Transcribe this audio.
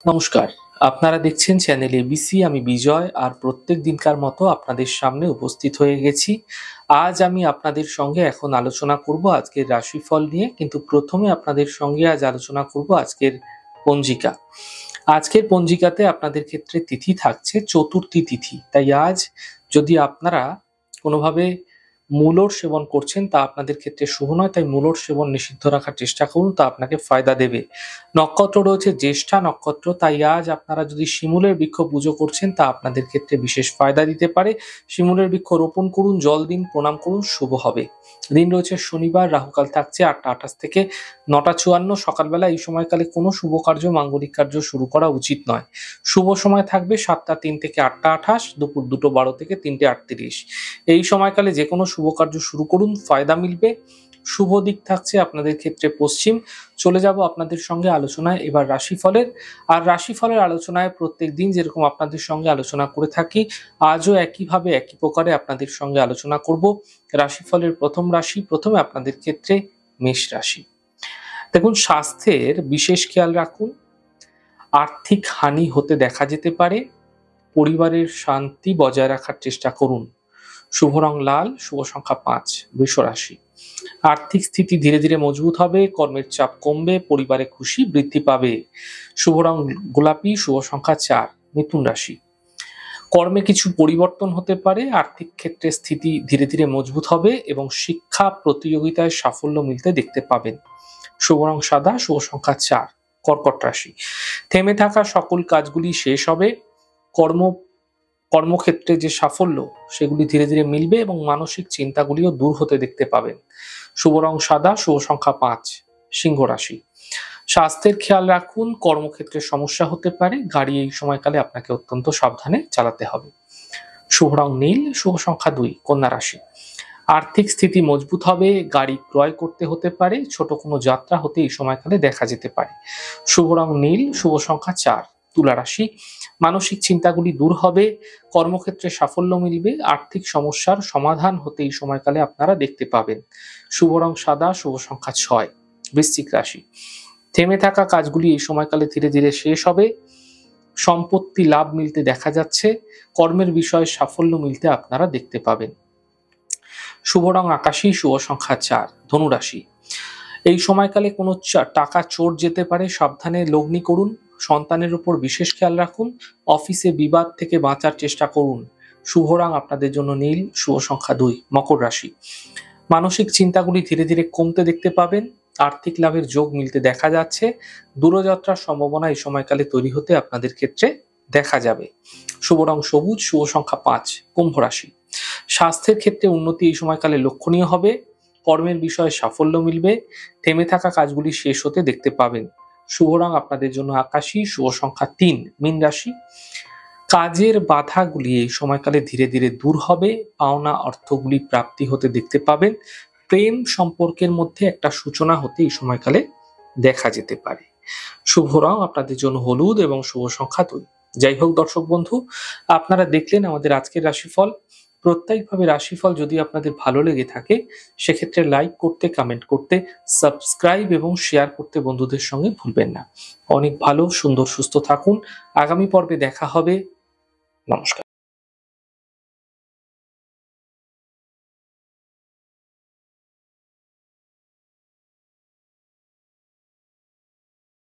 নমস্কার। আপনারা দেখছেন চ্যানেল এবিসি। আমি বিজয় আর প্রত্যেক দিনকার মতো আপনাদের সামনে উপস্থিত হয়ে গেছি। আজ আমি আপনাদের সঙ্গে এখন আলোচনা করব আজকের রাশিফল নিয়ে। কিন্তু প্রথমে আপনাদের সঙ্গে আজ আলোচনা করব আজকের পঞ্জিকা। আজকের পঞ্জিকাতে আপনাদের ক্ষেত্রে তিথি থাকছে চতুর্থী তিথি। তাই আজ যদি আপনারা কোনোভাবে মূলর সেবন করছেন তা আপনাদের ক্ষেত্রে শুভ নয়, তাই মূলর সেবন নিষিদ্ধ রাখার চেষ্টা করুন, তা আপনাকে ফায়দা দেবে। নক্ষত্র রয়েছে জ্যেষ্ঠা নক্ষত্র, তাই আজ আপনারা যদি শিমুলের বৃক্ষ পুজো করছেন তা আপনাদের ক্ষেত্রে বিশেষ ফায়দা দিতে পারে। শিমুলের বৃক্ষ রোপণ করুন, জল দিন, প্রণাম করুন, শুভ হবে। দিন রয়েছে শনিবার, রাহুকাল থাকছে 8টা 28 থেকে 9টা 54 সকালবেলা। এই সময়কালে কোনো শুভ কার্য, মাঙ্গলিক কার্য শুরু করা উচিত নয়। শুভ সময় থাকবে 7টা 3 থেকে 8টা 28, দুপুর 2টো 12 থেকে 3টে 38। এই সময়কালে যে কোনো শুভ কার্য শুরু করুন, ফায়দা মিলবে। শুভ দিক থাকছে আপনাদের ক্ষেত্রে পশ্চিম। চলে যাব আপনাদের সঙ্গে আলোচনায় এবার রাশিফলের। আর রাশিফলের আলোচনায় প্রত্যেক দিন যেরকম আপনাদের সঙ্গে আলোচনা করে থাকি, আজও একইভাবে একই প্রকারে আপনাদের সঙ্গে আলোচনা করব। রাশিফলের প্রথম রাশি, প্রথমে আপনাদের ক্ষেত্রে মেষ রাশি। দেখুন, স্বাস্থ্যের বিশেষ খেয়াল রাখুন। আর্থিক হানি হতে দেখা যেতে পারে। পরিবারের শান্তি বজায় রাখার চেষ্টা করুন। শুভ রং লাল, শুভ সংখ্যা 5। বৃষ রাশি। আর্থিক স্থিতি ধীরে ধীরে মজবুত হবে, কর্মের চাপ কমবে, পরিবারে খুশি বৃদ্ধি পাবে। শুভ রং গোলাপি, শুভ সংখ্যা 4। মিথুন রাশি। কর্মে কিছু পরিবর্তন হতে পারে, আর্থিক ক্ষেত্রে স্থিতি ধীরে ধীরে মজবুত হবে এবং শিক্ষা প্রতিযোগিতায় সাফল্য মিলতে দেখতে পাবেন। শুভ রং সাদা, শুভ সংখ্যা 4। কর্কট রাশি। থেমে থাকা সকল কাজগুলি শেষ হবে। কর্মক্ষেত্রে যে সাফল্য সেগুলি ধীরে ধীরে মিলবে এবং মানসিক চিন্তাগুলিও দূর হতে দেখতে পাবেন। শুভ রং সাদা, শুভ সংখ্যা 5। সিংহ রাশি। স্বাস্থ্যের খেয়াল রাখুন, কর্মক্ষেত্রে সমস্যা হতে পারে, গাড়ি এই সময়কালে আপনাকে অত্যন্ত সাবধানে চালাতে হবে। শুভ রং নীল, শুভ সংখ্যা 2। কন্যা রাশি। আর্থিক স্থিতি মজবুত হবে, গাড়ি ক্রয় করতে হতে পারে, ছোট কোনো যাত্রা হতে এই সময়কালে দেখা যেতে পারে। শুভ রং নীল, শুভ সংখ্যা 4। তুলা রাশি। মানসিক চিন্তাগুলি দূর হবে, কর্মক্ষেত্রে সাফল্য মিলবে, আর্থিক সমস্যার সমাধান হতে এই সময়কালে আপনারা দেখতে পাবেন। শুভ রং সাদা, শুভ সংখ্যা 6। বৃশ্চিক রাশি। থেমে থাকা কাজগুলি এই সময়কালে ধীরে ধীরে শেষ হবে, সম্পত্তি লাভ মিলতে দেখা যাচ্ছে, কর্মের বিষয়ে সাফল্য মিলতে আপনারা দেখতে পাবেন। শুভ রং আকাশী, শুভ সংখ্যা 4। ধনু রাশি। এই সময়কালে কোনো টাকা চোর যেতে পারে, সাবধানে লগ্নি করুন। সন্তানের উপর বিশেষ খেয়াল রাখুন। অফিসে বিবাদ থেকে বাঁচার চেষ্টা করুন। শুভ রং আপনাদের জন্য নীল, শুভ সংখ্যা 2। মকর রাশি। মানসিক চিন্তাগুলি ধীরে ধীরে কমতে দেখতে পাবেন, আর্থিক লাভের যোগ মিলতে দেখা যাচ্ছে, দূরযাত্রার সম্ভাবনা এই সময়কালে তৈরি হতে আপনাদের ক্ষেত্রে দেখা যাবে। শুভ রং সবুজ, শুভ সংখ্যা 5। কুম্ভ রাশি। স্বাস্থ্যের ক্ষেত্রে উন্নতি এই সময়কালে লক্ষণীয় হবে, কর্মের বিষয়ে সাফল্য মিলবে, থেমে থাকা কাজগুলি শেষ হতে দেখতে পাবেন। শুভ রং আপনাদের জন্য আকাশী, শুভ সংখ্যা 3। মীন রাশি। কাজের বাধাগুলি এই সময়কালে ধীরে ধীরে দূর হবে, পাওনা অর্থগুলি প্রাপ্তি হতে দেখতে পাবেন, প্রেম সম্পর্কের মধ্যে একটা সূচনা হতে এই সময়কালে দেখা যেতে পারে। শুভ রং আপনাদের জন্য হলুদ এবং শুভ সংখ্যা 2। যাই হোক দর্শক বন্ধু, আপনারা দেখলেন আমাদের আজকের রাশিফল। প্রত্যেকভাবে রাশিফল যদি আপনাদের ভালো লেগে থাকে সেক্ষেত্রে লাইক করতে, কমেন্ট করতে, সাবস্ক্রাইব এবং শেয়ার করতে বন্ধুদের সঙ্গে ভুলবেন না। অনেক ভালো, সুন্দর, সুস্থ থাকুন। আগামী পর্বে দেখা হবে। নমস্কার।